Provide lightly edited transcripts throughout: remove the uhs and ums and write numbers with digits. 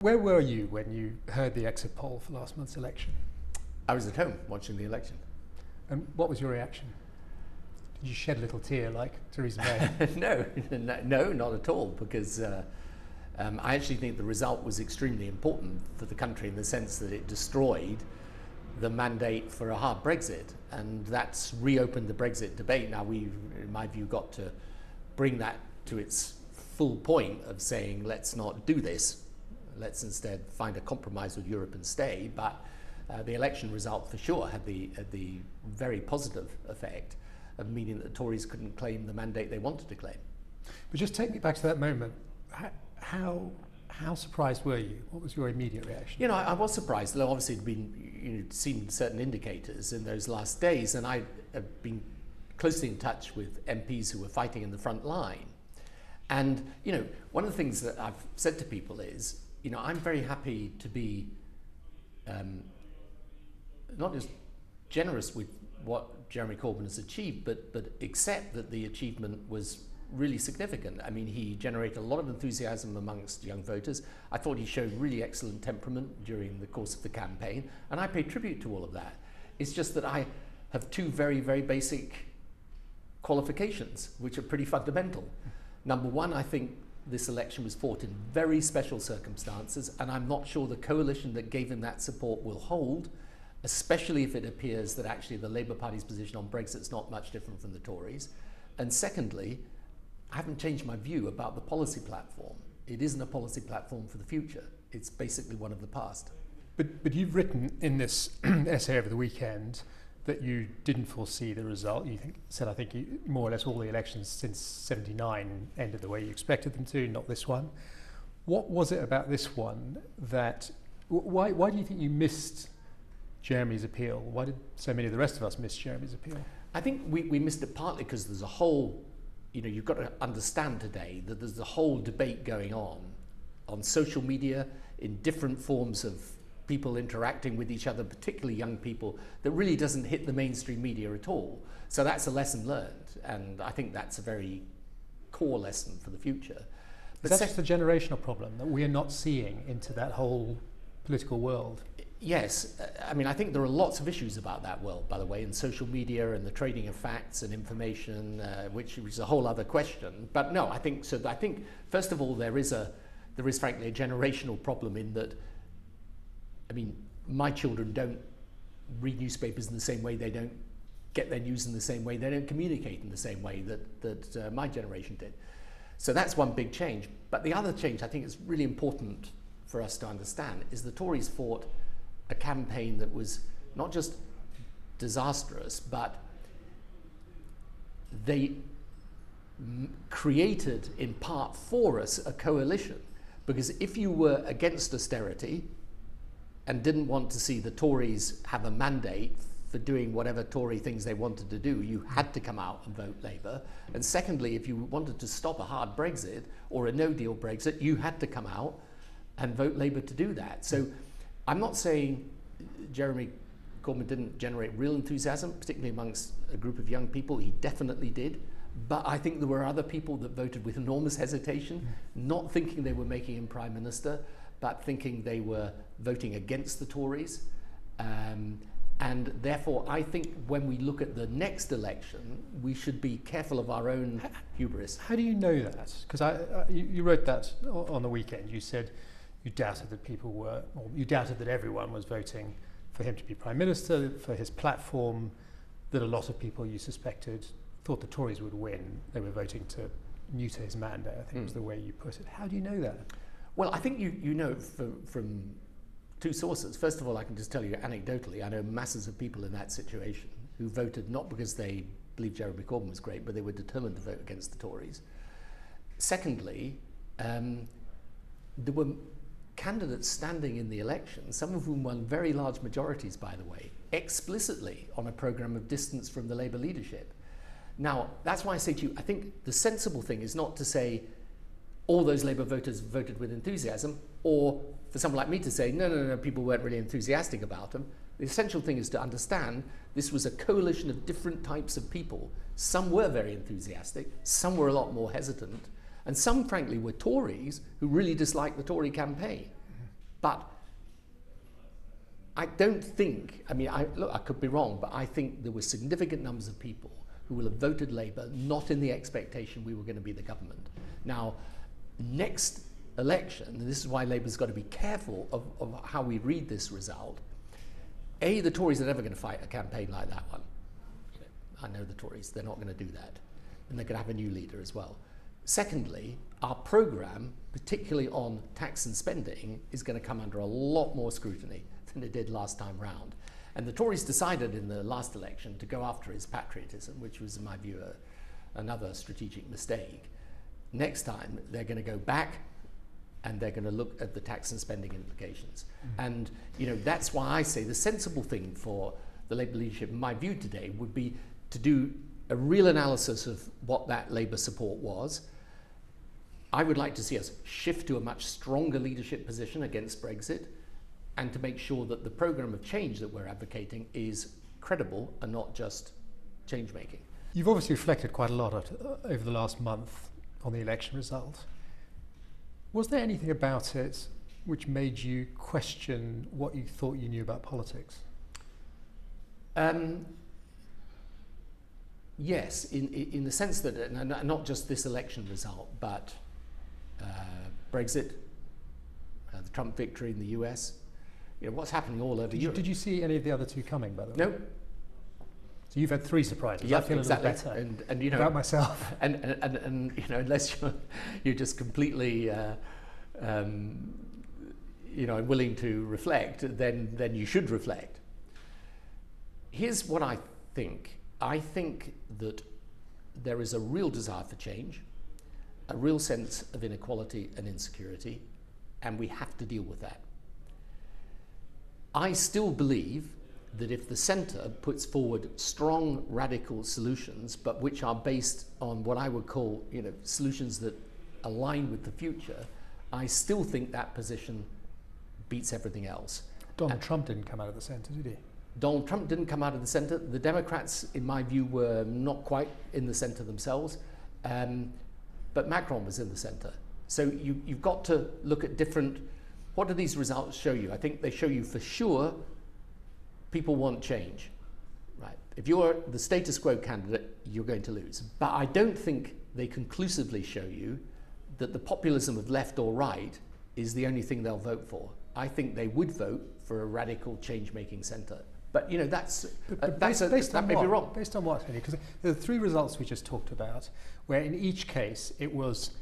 Where were you when you heard the exit poll for last month's election? I was at home watching the election. And what was your reaction? Did you shed a little tear like Theresa May? No, not at all, because I actually think the result was extremely important for the country in the sense that it destroyed the mandate for a hard Brexit, and that's reopened the Brexit debate. Now we've, in my view, got to bring that to its full point of saying, let's not do this. Let's instead find a compromise with Europe and stay. But the election result for sure had the very positive effect of meaning that the Tories couldn't claim the mandate they wanted to claim. But just take me back to that moment. How surprised were you? What was your immediate reaction? You know, I was surprised. Though obviously I'd been seen certain indicators in those last days, and I have been closely in touch with MPs who were fighting in the front line. And you know, one of the things that I've said to people is, you know, I'm very happy to be not just generous with what Jeremy Corbyn has achieved, but accept that the achievement was really significant. I mean, he generated a lot of enthusiasm amongst young voters. I thought he showed really excellent temperament during the course of the campaign, and I pay tribute to all of that. It's just that I have two very, very basic qualifications, which are pretty fundamental. Number one, I think this election was fought in very special circumstances, and I'm not sure the coalition that gave him that support will hold, especially if it appears that actually the Labour Party's position on Brexit is not much different from the Tories. And secondly, I haven't changed my view about the policy platform. It isn't a policy platform for the future. It's basically one of the past. But you've written in this essay over the weekend that you didn't foresee the result. You said, I think, more or less all the elections since '79 ended the way you expected them to, not this one. What was it about this one that, why do you think you missed Jeremy's appeal? Why did so many of the rest of us miss Jeremy's appeal? I think we missed it partly because there's a whole, you know, you've got to understand today that there's a whole debate going on social media, in different forms of people interacting with each other, particularly young people, that really doesn't hit the mainstream media at all. So that's a lesson learned, and I think that's a very core lesson for the future. But that's the generational problem, that we're not seeing into that whole political world. Yes, I mean, I think there are lots of issues about that world, by the way, in social media and the trading of facts and information, which is a whole other question. But no, I think so. I think first of all, there is frankly a generational problem in that. I mean, my children don't read newspapers in the same way. They don't get their news in the same way. They don't communicate in the same way that my generation did. So that's one big change. But the other change I think is really important for us to understand is the Tories fought a campaign that was not just disastrous, but they created in part for us a coalition. Because if you were against austerity and didn't want to see the Tories have a mandate for doing whatever Tory things they wanted to do, you had to come out and vote Labour. And secondly, if you wanted to stop a hard Brexit or a no-deal Brexit, you had to come out and vote Labour to do that. So I'm not saying Jeremy Corbyn didn't generate real enthusiasm, particularly amongst a group of young people. He definitely did. But I think there were other people that voted with enormous hesitation, not thinking they were making him Prime Minister, but thinking they were voting against the Tories. And therefore, I think when we look at the next election, we should be careful of our own hubris. How do you know that? Because you wrote that on the weekend. You said you doubted that you doubted that everyone was voting for him to be Prime Minister, for his platform, that a lot of people you suspected thought the Tories would win. They were voting to neuter his mandate, I think was the way you put it. How do you know that? Well, I think you know from two sources. First of all, I can just tell you anecdotally, I know masses of people in that situation who voted not because they believed Jeremy Corbyn was great, but they were determined to vote against the Tories. Secondly, there were candidates standing in the election, some of whom won very large majorities, by the way, explicitly on a programme of distance from the Labour leadership. Now, that's why I say to you, I think the sensible thing is not to say all those Labour voters voted with enthusiasm, or for someone like me to say, no, people weren't really enthusiastic about them. The essential thing is to understand this was a coalition of different types of people. Some were very enthusiastic, some were a lot more hesitant, and some, frankly, were Tories who really disliked the Tory campaign. But I don't think, I mean, look, I could be wrong, but I think there were significant numbers of people who will have voted Labour not in the expectation we were going to be the government. Now, next election, and this is why Labour's got to be careful of how we read this result. A, the Tories are never going to fight a campaign like that one. I know the Tories, they're not going to do that. And they're going to have a new leader as well. Secondly, our programme, particularly on tax and spending, is going to come under a lot more scrutiny than it did last time round. And the Tories decided in the last election to go after his patriotism, which was, in my view, another strategic mistake. Next time, they're going to go back and they're going to look at the tax and spending implications. And, you know, that's why I say the sensible thing for the Labour leadership, in my view today, would be to do a real analysis of what that Labour support was. I would like to see us shift to a much stronger leadership position against Brexit, and to make sure that the programme of change that we're advocating is credible and not just change-making. You've obviously reflected quite a lot over the last month on the election result. Was there anything about it which made you question what you thought you knew about politics? Yes, in the sense that, and not just this election result, but Brexit, the Trump victory in the US, you know, what's happening all over Europe. Did you see any of the other two coming, by the way? No. So you've had 3 surprises. Yeah, I feel exactly. a little better and you know, about myself. And you know, unless you're just completely you know, willing to reflect, then you should reflect. Here's what I think. I think that there is a real desire for change, a real sense of inequality and insecurity, and we have to deal with that. I still believe that if the centre puts forward strong radical solutions, but which are based on what I would call, you know, solutions that align with the future, I still think that position beats everything else. Donald Trump didn't come out of the centre, did he? Donald Trump didn't come out of the centre. The Democrats, in my view, were not quite in the centre themselves, but Macron was in the centre. So you've got to look at different. What do these results show you? I think they show you for sure people want change, right? If you're the status quo candidate, you're going to lose. But I don't think they conclusively show you that the populism of left or right is the only thing they'll vote for. I think they would vote for a radical change-making centre. But you know, that may be wrong. Based on what? Because there are 3 results we just talked about, where in each case it was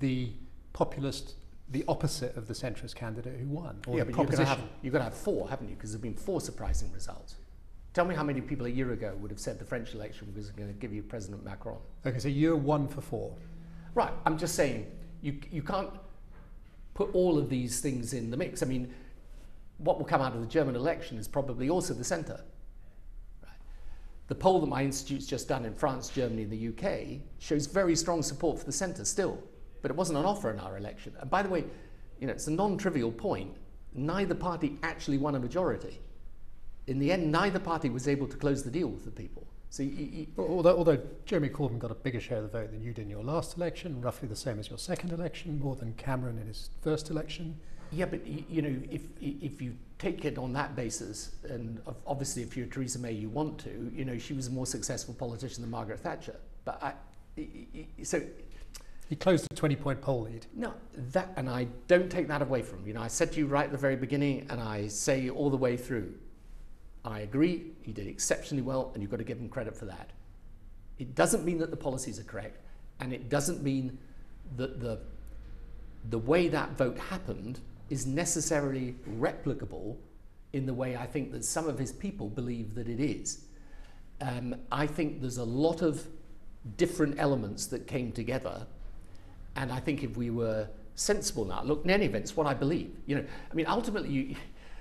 the populist, the opposite of the centrist candidate who won. Or yeah, the but proposition. you're going to have 4, haven't you? Because there have been 4 surprising results. Tell me how many people a year ago would have said the French election was going to give you President Macron. Okay, so you're 1 for 4. Right, I'm just saying, you can't put all of these things in the mix. I mean, what will come out of the German election is probably also the centre. Right. The poll that my institute's just done in France, Germany and the UK shows very strong support for the centre still, but it wasn't an offer in our election. And by the way, you know, it's a non-trivial point. Neither party actually won a majority. In the end, neither party was able to close the deal with the people. So although Jeremy Corbyn got a bigger share of the vote than you did in your last election, roughly the same as your second election, more than Cameron in his first election. Yeah, but you know, if you take it on that basis, and obviously if you're Theresa May, you want to, you know, she was a more successful politician than Margaret Thatcher. But so he closed a 20-point poll lead. No, and I don't take that away from him. You know, I said to you right at the very beginning, and I say all the way through, I agree, he did exceptionally well, and you've got to give him credit for that. It doesn't mean that the policies are correct, and it doesn't mean that the way that vote happened is necessarily replicable in the way I think that some of his people believe that it is. I think there's a lot of different elements that came together, and I think if we were sensible now, look, in any event, it's what I believe. You know, I mean, ultimately,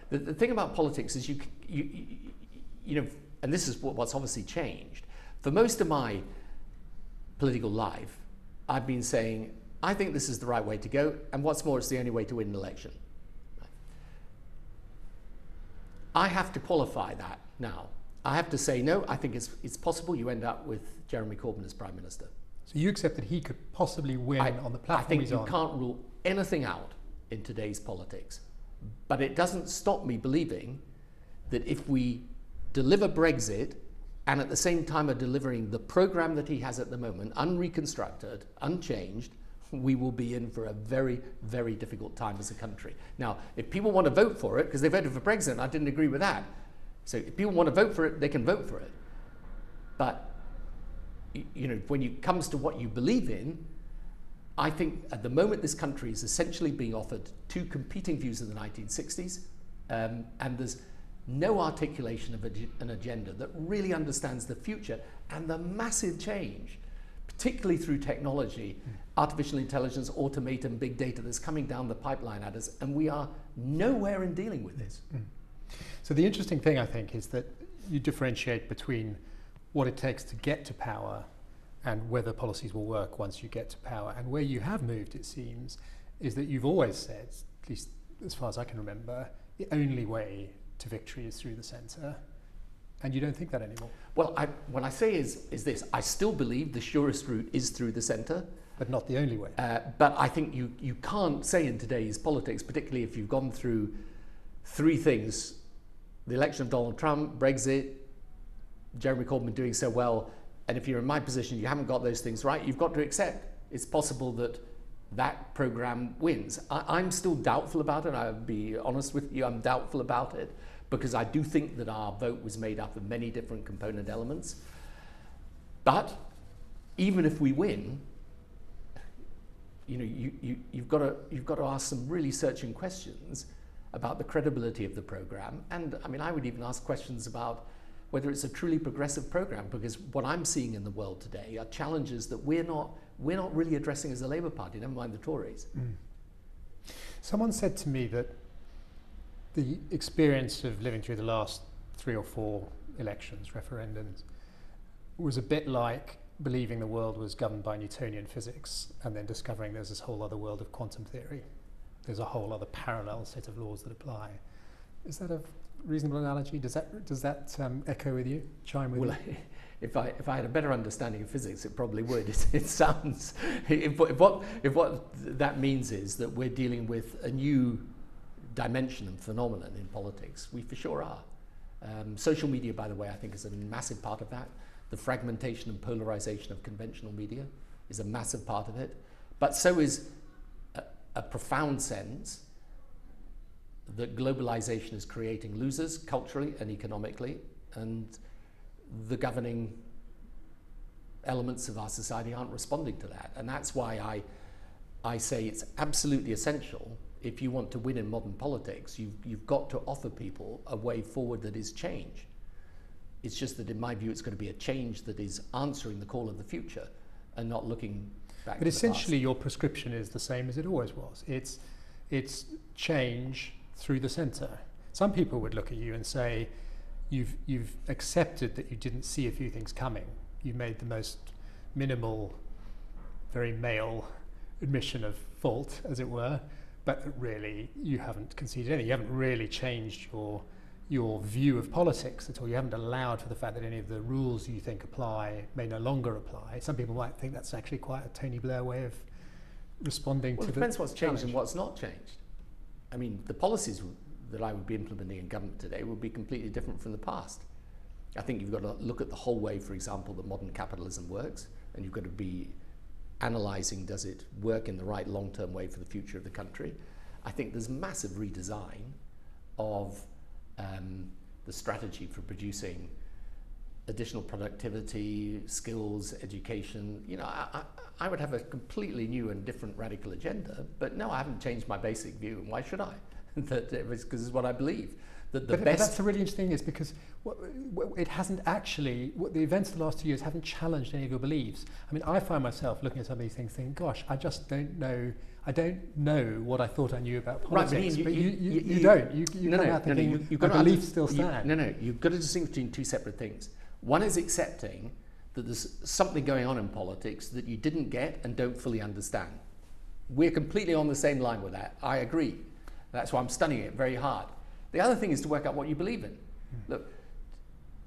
the thing about politics is you know, and this is what's obviously changed. For most of my political life, I've been saying, I think this is the right way to go, and what's more, it's the only way to win an election. I have to qualify that now. I have to say, no, I think it's possible you end up with Jeremy Corbyn as Prime Minister. So you accept that he could possibly win on the platform I think he's you on? can't rule anything out in today's politics. But it doesn't stop me believing that if we deliver Brexit and at the same time are delivering the programme that he has at the moment, unreconstructed, unchanged, we will be in for a very, very difficult time as a country. Now, if people want to vote for it, because they voted for Brexit, and I didn't agree with that, so if people want to vote for it, they can vote for it. But, you know, when it comes to what you believe in, I think at the moment this country is essentially being offered two competing views of the 1960s, and there's no articulation of an agenda that really understands the future and the massive change, particularly through technology, artificial intelligence, automation, big data that's coming down the pipeline at us, and we are nowhere in dealing with this. So the interesting thing, I think, is that you differentiate between what it takes to get to power and whether policies will work once you get to power. And where you have moved, it seems, is that you've always said, at least as far as I can remember, the only way to victory is through the centre. And you don't think that anymore? Well, what I say is this: I still believe the surest route is through the centre. But not the only way. But I think you can't say in today's politics, particularly if you've gone through three things: the election of Donald Trump, Brexit, Jeremy Corbyn doing so well, and if you're in my position, you haven't got those things right, you've got to accept it's possible that that programme wins. I'm still doubtful about it. I'll be honest with you, I'm doubtful about it, because I do think that our vote was made up of many different component elements. But even if we win, you know, you've got to ask some really searching questions about the credibility of the programme. And I mean, I would even ask questions about whether it's a truly progressive programme, because what I'm seeing in the world today are challenges that we're not really addressing as a Labour Party, never mind the Tories. Someone said to me that the experience of living through the last 3 or 4 elections, referendums, was a bit like believing the world was governed by Newtonian physics and then discovering there's this whole other world of quantum theory. There's a whole other parallel set of laws that apply. Is that a reasonable analogy? Does that echo with you, chime with you? If I had a better understanding of physics, it probably would. It sounds, if what that means is that we're dealing with a new dimension and phenomenon in politics, we for sure are. Social media, by the way, I think is a massive part of that. The fragmentation and polarization of conventional media is a massive part of it. But so is a profound sense that globalization is creating losers culturally and economically, and the governing elements of our society aren't responding to that. And that's why I say it's absolutely essential, if you want to win in modern politics, you've got to offer people a way forward that is change. It's just that in my view it's going to be a change that is answering the call of the future and not looking back to the past. But essentially your prescription is the same as it always was. It's change through the centre. Some people would look at you and say, you've accepted that you didn't see a few things coming. You made the most minimal, very male admission of fault, as it were, but really you haven't conceded anything. You haven't really changed your view of politics at all. You haven't allowed for the fact that any of the rules you think apply may no longer apply. Some people might think that's actually quite a Tony Blair way of responding to the challenge. Well, it depends what's changed and what's not changed. I mean, the policies that I would be implementing in government today would be completely different from the past. I think you've got to look at the whole way, for example, that modern capitalism works, and you've got to be analysing, does it work in the right long-term way for the future of the country? I think there's massive redesign of the strategy for producing additional productivity, skills, education. You know, I would have a completely new and different radical agenda, but no, I haven't changed my basic view, and why should I? Because it's what I believe. That the best. But that's the really interesting thing, is because it hasn't actually, the events of the last 2 years haven't challenged any of your beliefs. I mean, I find myself looking at some of these things thinking, gosh, I just don't know. I don't know what I thought I knew about politics. Right, but you don't. You come out thinking my beliefs still stand. You've got to distinguish between two separate things. One is accepting that there's something going on in politics that you didn't get and don't fully understand. We're completely on the same line with that. I agree. That's why I'm studying it very hard. The other thing is to work out what you believe in. Look,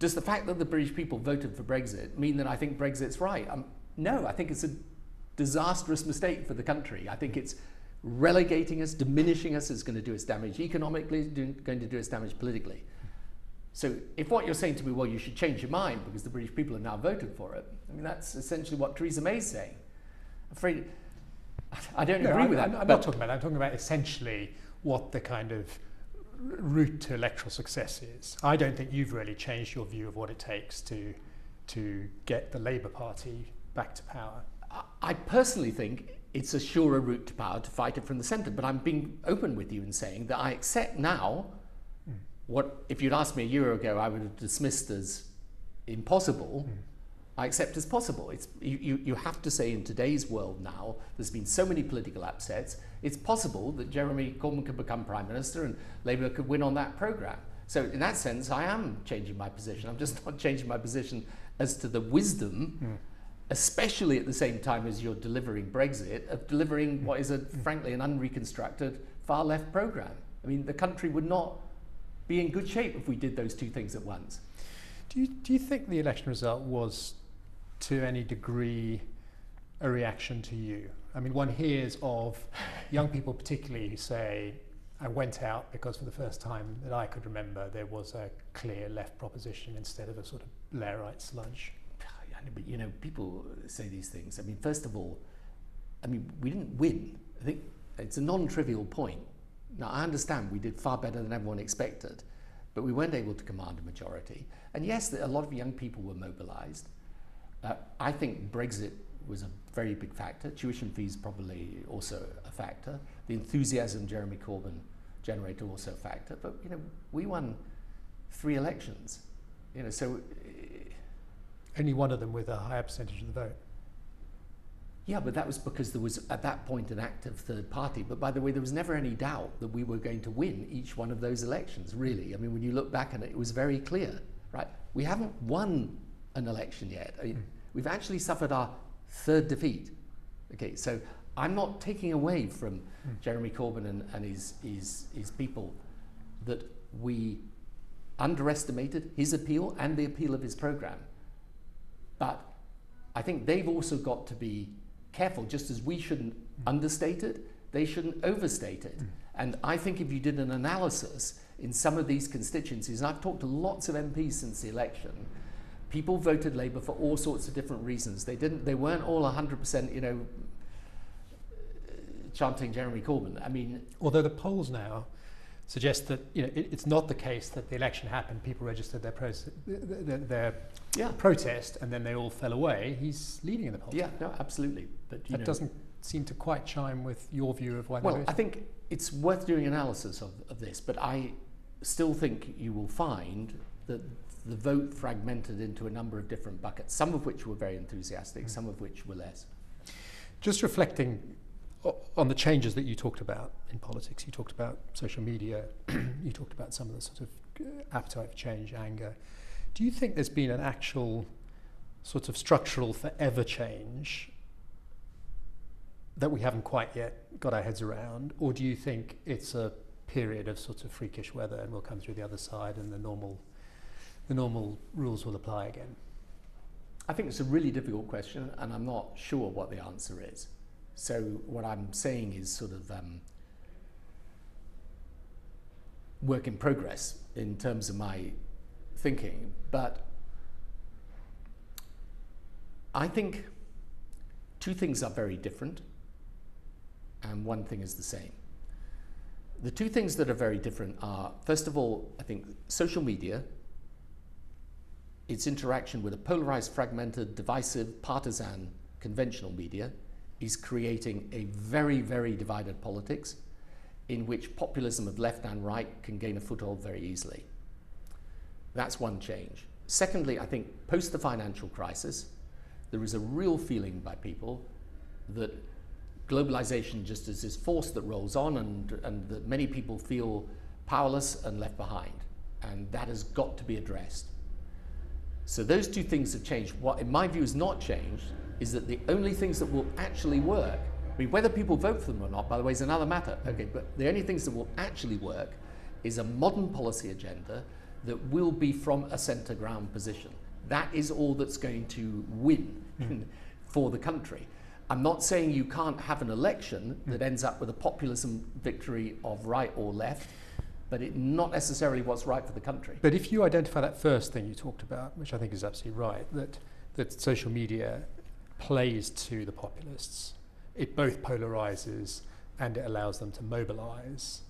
does the fact that the British people voted for Brexit mean that I think Brexit's right? No, I think it's a disastrous mistake for the country. I think it's relegating us, diminishing us is going to do us damage economically, going to do us damage politically. So if what you're saying to me, well, you should change your mind because the British people have now voted for it, I mean, that's essentially what Theresa May's saying. I'm afraid I don't agree with that. I'm not talking about that. I'm talking about essentially what the kind of route to electoral success is. I don't think you've really changed your view of what it takes to get the Labour Party back to power. I personally think it's a surer route to power to fight it from the centre, but I'm being open with you in saying that I accept now what, if you'd asked me a year ago, I would have dismissed as impossible. I accept as possible. It's, you have to say in today's world now, there's been so many political upsets, it's possible that Jeremy Corbyn could become Prime Minister and Labour could win on that programme. So in that sense, I am changing my position. I'm just not changing my position as to the wisdom, especially at the same time as you're delivering Brexit, of delivering what is, frankly, an unreconstructed far-left programme. I mean, the country would not be in good shape if we did those two things at once. Do you think the election result was, to any degree, a reaction to you? I mean, one hears of young people particularly who say, I went out because for the first time that I could remember there was a clear left proposition instead of a sort of Blairite sludge. But you know, people say these things. I mean, first of all, I mean, we didn't win. I think it's a non-trivial point. Now, I understand we did far better than everyone expected, but we weren't able to command a majority. And yes, a lot of young people were mobilised. I think Brexit was a very big factor. Tuition fees probably also a factor. The enthusiasm Jeremy Corbyn generated also a factor. But you know, we won 3 elections. You know, so only one of them with a higher percentage of the vote. Yeah, but that was because there was at that point an active third party. But by the way, there was never any doubt that we were going to win each one of those elections, really. I mean, when you look back on it, it was very clear, right? We haven't won an election yet. I mean, we've actually suffered our 3rd defeat. Okay, so I'm not taking away from Jeremy Corbyn and his people that we underestimated his appeal and the appeal of his programme. But I think they've also got to be careful, just as we shouldn't understate it, they shouldn't overstate it. And I think if you did an analysis in some of these constituencies, and I've talked to lots of MPs since the election, people voted Labour for all sorts of different reasons. They weren't all 100%, you know, chanting Jeremy Corbyn. I mean, although the polls now suggest that, you know, it's not the case that the election happened, people registered their protest and then they all fell away. He's leading in the polls. Yeah, no, absolutely. But that doesn't seem to quite chime with your view of why. Well, I think it's worth doing analysis of this, but I still think you will find that the vote fragmented into a number of different buckets, some of which were very enthusiastic, some of which were less. Just reflecting on the changes that you talked about in politics, you talked about social media, you talked about some of the sort of appetite for change, anger. Do you think there's been an actual sort of structural forever change that we haven't quite yet got our heads around? Or do you think it's a period of sort of freakish weather and we'll come through the other side and the normal rules will apply again? I think it's a really difficult question and I'm not sure what the answer is. So what I'm saying is sort of work in progress in terms of my thinking, but I think 2 things are very different and 1 thing is the same. The 2 things that are very different are, first of all, I think social media, its interaction with a polarized, fragmented, divisive, partisan, conventional media is creating a very, very divided politics in which populism of left and right can gain a foothold very easily. That's one change. Secondly, I think post the financial crisis, there is a real feeling by people that globalization just is this force that rolls on and that many people feel powerless and left behind. And that has got to be addressed. So those 2 things have changed. What, in my view, has not changed is that the only things that will actually work, I mean, whether people vote for them or not, by the way, is another matter. Okay, but the only things that will actually work is a modern policy agenda that will be from a centre ground position. That is all that's going to win for the country. I'm not saying you can't have an election that ends up with a populism victory of right or left, but it's not necessarily what's right for the country. But if you identify that first thing you talked about, which I think is absolutely right, that social media plays to the populists, it both polarizes and it allows them to mobilize.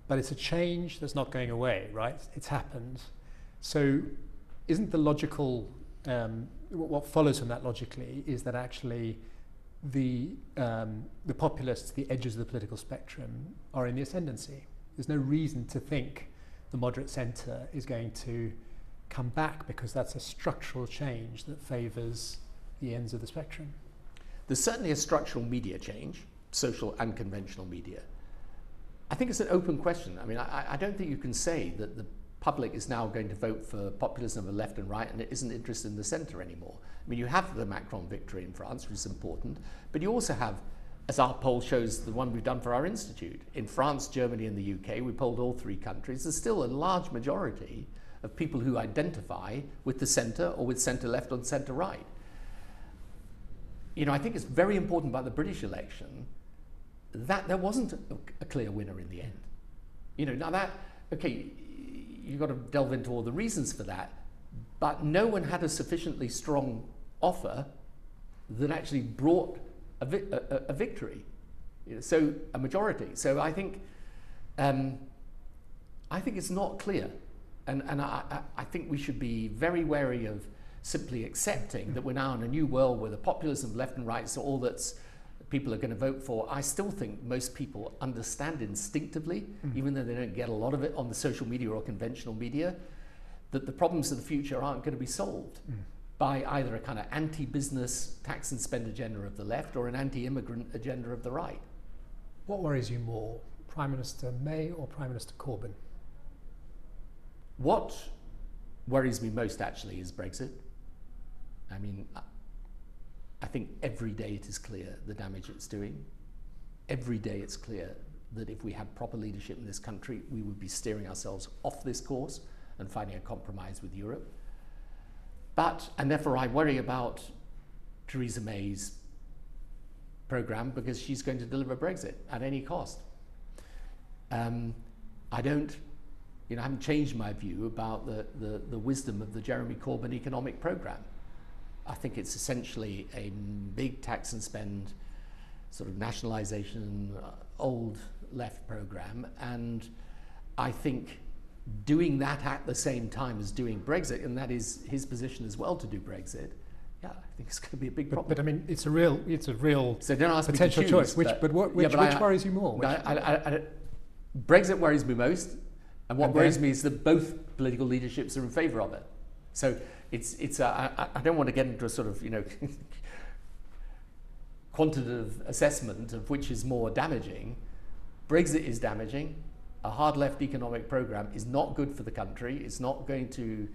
But it's a change that's not going away, right? It's happened. So isn't the logical, what follows from that logically is that actually the populists, the edges of the political spectrum, are in the ascendancy. There's no reason to think the moderate centre is going to come back, because that's a structural change that favours the ends of the spectrum. There's certainly a structural media change, social and conventional media. I think it's an open question. I mean, I don't think you can say that the public is now going to vote for populism of the left and right and it isn't interested in the centre anymore. I mean, you have the Macron victory in France, which is important, but you also have, as our poll shows, the one we've done for our institute. In France, Germany and the UK, we polled all three countries. There's still a large majority of people who identify with the centre or with centre-left or centre-right. You know, I think it's very important about the British election that there wasn't a clear winner in the end. You know, now that, okay, you've got to delve into all the reasons for that, but no one had a sufficiently strong offer that actually brought a victory, you know, so a majority. So I think it's not clear, and I think we should be very wary of simply accepting that we're now in a new world where the populism of left and right is all that's people are going to vote for. I still think most people understand instinctively, even though they don't get a lot of it on the social media or conventional media, that the problems of the future aren't going to be solved by either a kind of anti-business tax and spend agenda of the left or an anti-immigrant agenda of the right. What worries you more, Prime Minister May or Prime Minister Corbyn? What worries me most actually is Brexit. I mean, I think every day it is clear the damage it's doing. Every day it's clear that if we had proper leadership in this country, we would be steering ourselves off this course and finding a compromise with Europe. And therefore I worry about Theresa May's programme, because she's going to deliver Brexit at any cost. I haven't changed my view about the wisdom of the Jeremy Corbyn economic programme. I think it's essentially a big tax and spend, sort of nationalisation, old left programme, and I think doing that at the same time as doing Brexit, and that is his position as well to do Brexit, yeah, I think it's going to be a big problem. But I mean, it's a real so don't ask potential me to choose, choice. Which worries you more? Brexit worries me most, and what worries me is that both political leaderships are in favour of it. So I don't want to get into a sort of, you know, quantitative assessment of which is more damaging. Brexit is damaging. A hard left economic programme is not good for the country. It's not going to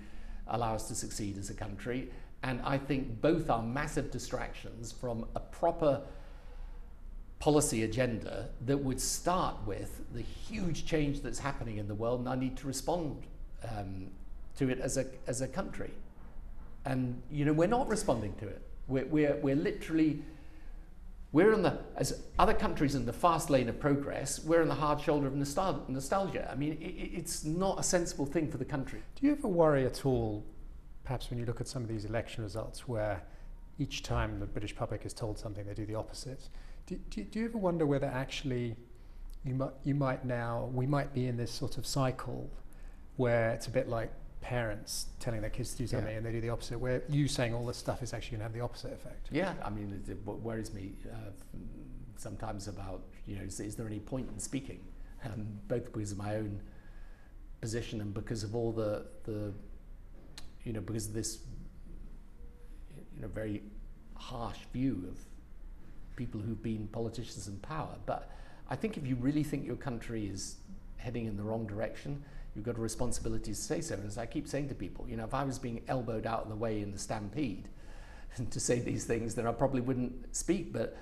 allow us to succeed as a country. And I think both are massive distractions from a proper policy agenda that would start with the huge change that's happening in the world, and I need to respond to it as a country. And you know, we're not responding to it. We're literally, as other countries in the fast lane of progress, we're in the hard shoulder of nostalgia. I mean, it's not a sensible thing for the country. Do you ever worry at all, perhaps when you look at some of these election results, where each time the British public is told something, they do the opposite? Do you ever wonder whether actually we might be in this sort of cycle where it's a bit like parents telling their kids to do something and they do the opposite, where you saying all this stuff is actually going to have the opposite effect? Yeah, I mean, what worries me sometimes about, you know, is there any point in speaking? Both because of my own position and because of all the you know, because of this, you know, very harsh view of people who've been politicians in power. But I think if you really think your country is heading in the wrong direction, you've got a responsibility to say so. And as I keep saying to people, you know, if I was being elbowed out of the way in the stampede to say these things, then I probably wouldn't speak. But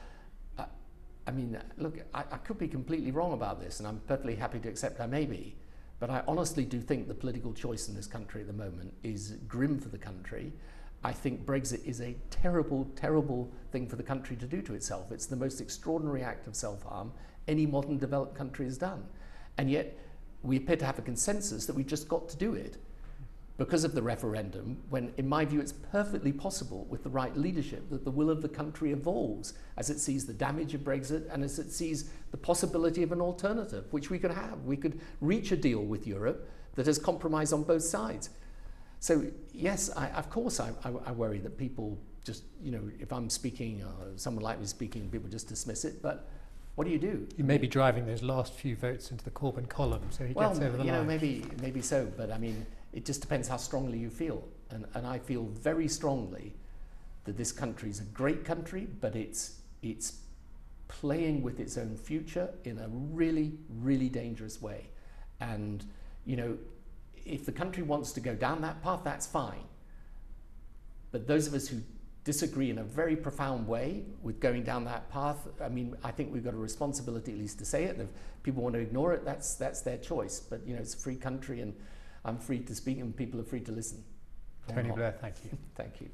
I mean, look, I could be completely wrong about this, and I'm perfectly happy to accept I may be. But I honestly do think the political choice in this country at the moment is grim for the country. I think Brexit is a terrible, terrible thing for the country to do to itself. It's the most extraordinary act of self-harm any modern developed country has done. And yet we appear to have a consensus that we've just got to do it because of the referendum, when in my view it's perfectly possible with the right leadership that the will of the country evolves as it sees the damage of Brexit and as it sees the possibility of an alternative, which we could have. We could reach a deal with Europe that has compromise on both sides. So yes, of course I worry that people just, you know, if I'm speaking, someone like me speaking, people just dismiss it, but what do you do? You may be driving those last few votes into the Corbyn column, so he gets over the line. Maybe so, but I mean, it just depends how strongly you feel. And I feel very strongly that this country is a great country, but it's playing with its own future in a really, really dangerous way. And, you know, if the country wants to go down that path, that's fine. But those of us who disagree in a very profound way with going down that path, I mean, I think we've got a responsibility at least to say it. And if people want to ignore it, that's their choice. But, you know, it's a free country and I'm free to speak and people are free to listen. Tony Blair, thank you. Thank you.